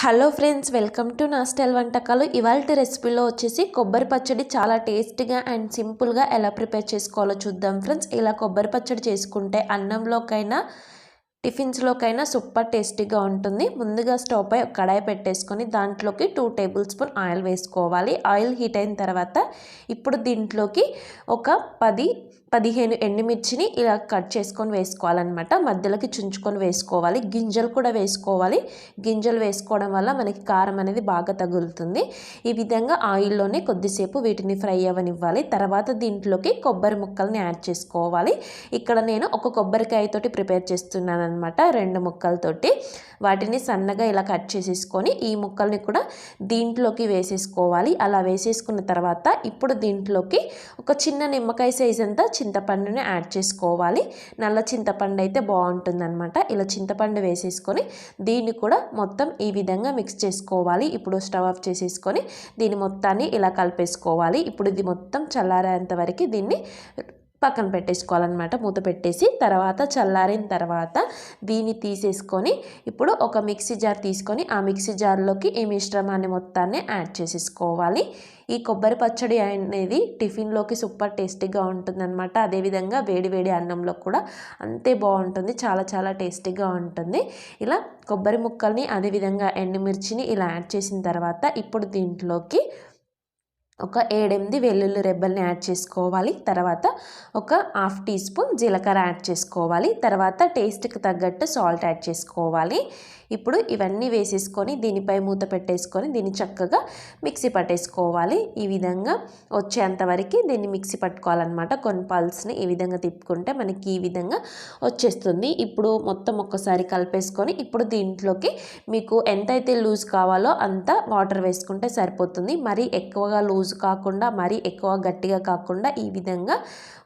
Hello friends, welcome to నా style వంటకాలు. ఇవాల్టి రెసిపీలో వచ్చేసి కొబ్బరి పచ్చడి చాలా టేస్టీగా అండ్ సింపుల్గా ఎలా ప్రిపేర్ చేసుకోవాలో చూద్దాం ఫ్రెండ్స్. ఇలా కొబ్బరి పచ్చడి చేసుకుంటే అన్నంలోకైనా టిఫిన్స్లోకైనా సూపర్ టేస్టీగా ఉంటుంది. ముందుగా స్టవ్ పై ఒక కడాయి పెట్టేసుకొని దాంట్లోకి 2 టేబుల్ స్పూన్ ఆయిల్ వేసుకోవాలి. ఆయిల్ హీట్ అయిన తర్వాత ఇప్పుడు దీంట్లోకి ఒక 10-15 ఎండుమిర్చిని ఇలా కట్ చేసుకొని వేసుకోవాలన్నమాట. మధ్యలోకి చుంచుకొని వేసుకోవాలి. గింజలు కూడా వేసుకోవాలి. గింజలు వేసుకోవడం వల్ల మనకి కారం అనేది బాగా తగులుతుంది. ఈ విధంగా ఆయిల్లోనే కొద్దిసేపు వీటిని ఫ్రై అవ్వనివ్వాలి. తర్వాత దీంట్లోకి కొబ్బరి ముక్కల్ని యాడ్ చేసుకోవాలి. ఇక్కడ నేను ఒక కొబ్బరికాయతోటి ప్రిపేర్ చేస్తున్నాను అనమాట. 2 ముక్కలతోటి వాటిని సన్నగా ఇలా కట్ చేసేసుకొని ఈ ముక్కల్ని కూడా దీంట్లోకి వేసేసుకోవాలి. అలా వేసేసుకున్న తర్వాత ఇప్పుడు దీంట్లోకి ఒక చిన్న నిమ్మకాయ సైజ్ అంతా చింతపండుని యాడ్ చేసుకోవాలి. నల్ల చింతపండు అయితే బాగుంటుందన్నమాట. ఇలా చింతపండు వేసేసుకొని దీన్ని కూడా మొత్తం ఈ విధంగా మిక్స్ చేసుకోవాలి. ఇప్పుడు స్టవ్ ఆఫ్ చేసేసుకొని దీని మొత్తాన్ని ఇలా కలిపేసుకోవాలి. ఇప్పుడు ఇది మొత్తం చల్లారేంత వరకు దీన్ని పక్కన పెట్టేసుకోవాలన్నమాట. మూత పెట్టేసి తర్వాత చల్లారిన తర్వాత దీన్ని తీసేసుకొని ఇప్పుడు ఒక మిక్సీ జార్ తీసుకొని ఆ మిక్సీ జార్లోకి ఈ మిశ్రమాన్ని మొత్తాన్ని యాడ్ చేసేసుకోవాలి. ఈ కొబ్బరి పచ్చడి అనేది టిఫిన్లోకి సూపర్ టేస్టీగా ఉంటుందన్నమాట. అదేవిధంగా వేడి అన్నంలో కూడా అంతే బాగుంటుంది. చాలా టేస్టీగా ఉంటుంది. ఇలా కొబ్బరి ముక్కల్ని అదేవిధంగా ఎండుమిర్చిని ఇలా యాడ్ చేసిన తర్వాత ఇప్పుడు దీంట్లోకి ఒక 7-8 వెల్లుల్లి రెబ్బల్ని యాడ్ చేసుకోవాలి. తర్వాత ఒక 1/2 టీ స్పూన్ జీలకర్ర యాడ్ చేసుకోవాలి. తర్వాత టేస్ట్కి తగ్గట్టు సాల్ట్ యాడ్ చేసుకోవాలి. ఇప్పుడు ఇవన్నీ వేసేసుకొని దీనిపై మూత పెట్టేసుకొని దీన్ని చక్కగా మిక్సీ పట్టేసుకోవాలి. ఈ విధంగా వచ్చేంత వరకు దీన్ని మిక్సీ పట్టుకోవాలన్నమాట. కొన్ని పల్స్ని ఈ విధంగా తిప్పుకుంటే మనకి ఈ విధంగా వచ్చేస్తుంది. ఇప్పుడు మొత్తం ఒక్కసారి కలిపేసుకొని ఇప్పుడు దీంట్లోకి మీకు ఎంతైతే లూజ్ కావాలో అంత వాటర్ వేసుకుంటే సరిపోతుంది. మరీ ఎక్కువగా లూజ్ కాకుండా మరీ ఎక్కువ గట్టిగా కాకుండా ఈ విధంగా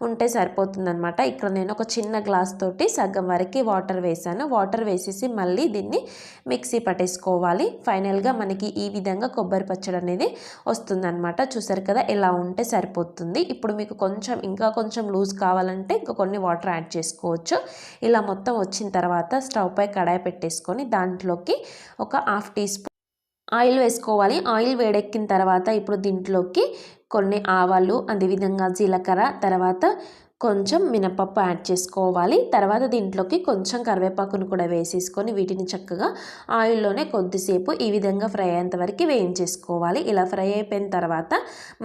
ఉంటే సరిపోతుందన్నమాట. ఇక్కడ నేను ఒక చిన్న గ్లాస్ తోటి సగం వరకు వాటర్ వేసాను. వాటర్ వేసేసి మళ్ళీ దీన్ని మిక్సీ పట్టేసుకోవాలి. ఫైనల్గా మనకి ఈ విధంగా కొబ్బరి పచ్చడి అనేది వస్తుందన్నమాట. చూసారు కదా, ఇలా ఉంటే సరిపోతుంది. ఇప్పుడు మీకు ఇంకా కొంచెం లూజ్ కావాలంటే ఇంకా కొన్ని వాటర్ యాడ్ చేసుకోవచ్చు. ఇలా మొత్తం వచ్చిన తర్వాత స్టవ్ పై కడాయి పెట్టేసుకొని దాంట్లోకి ఒక 1/2 టీ స్పూన్ ఆయిల్ వేసుకోవాలి. ఆయిల్ వేడెక్కిన తర్వాత ఇప్పుడు దీంట్లోకి కొన్ని ఆవాలు అదేవిధంగా జీలకర్ర తర్వాత కొంచెం మినపప్పు యాడ్ చేసుకోవాలి. తర్వాత దీంట్లోకి కొంచెం కరివేపాకును కూడా వేసేసుకొని వీటిని చక్కగా ఆయిల్లోనే కొద్దిసేపు ఈ విధంగా ఫ్రై అయ్యేంత వరకు వేయించేసుకోవాలి. ఇలా ఫ్రై అయిపోయిన తర్వాత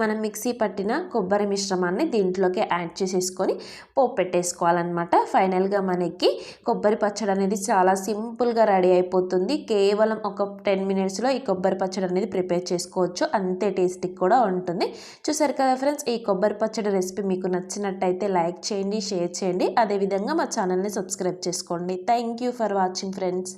మనం మిక్సీ పట్టిన కొబ్బరి మిశ్రమాన్ని దీంట్లోకి యాడ్ చేసేసుకొని పోపు పెట్టేసుకోవాలన్నమాట. ఫైనల్గా మనకి కొబ్బరి పచ్చడి అనేది చాలా సింపుల్గా రెడీ అయిపోతుంది. కేవలం ఒక 10 మినిట్స్లో ఈ కొబ్బరి పచ్చడి అనేది ప్రిపేర్ చేసుకోవచ్చు. అంతే టేస్టీ కూడా ఉంటుంది. చూసారు కదా ఫ్రెండ్స్, ఈ కొబ్బరి పచ్చడి రెసిపీ మీకు నచ్చినట్టయితే లైక్ చేయండి, షేర్ చేయండి. అదేవిధంగా మా ఛానల్ని సబ్స్క్రైబ్ చేసుకోండి. Thank you for watching friends.